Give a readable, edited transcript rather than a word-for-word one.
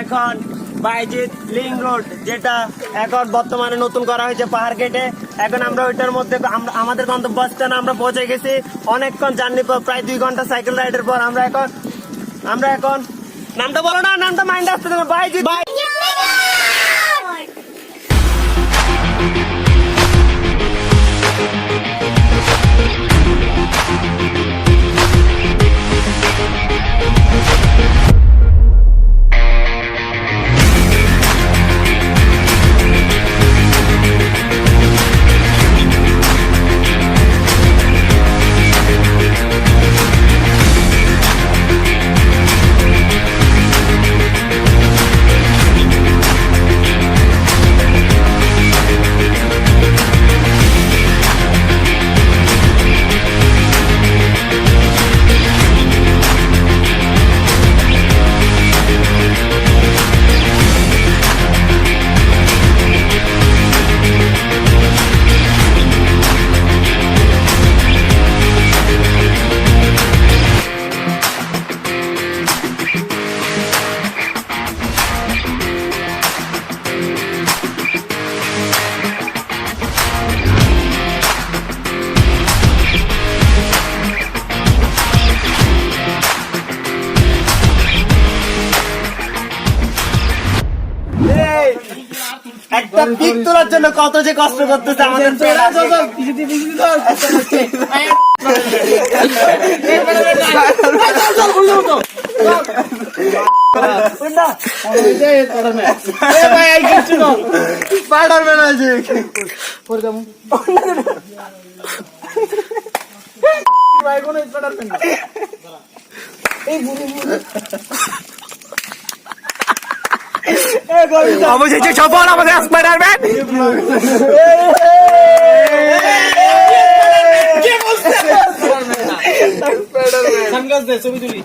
এখন Bayezid link road, যেটা এখন বর্তমানে নতুন করা হয়েছে পাহাড় কেটে। এখন আমরা ওইটার মধ্যে আমাদের গন্তব্যস্থানে আমরা পৌঁছে গেছি। অনেকক্ষণ জার্নি পর, প্রায় 2 ঘন্টা সাইকেল রাইডের পর আমরা এখন নামটা বলো না, নামটা মাইন্ড আসতে দেবে। বাইজিদ একটা পিক তোলার জন্য কত যে কষ্ট করতেছে আমাদের। অবশেষে সফল আমাদের স্পাইডারম্যান। ছবি তুলি।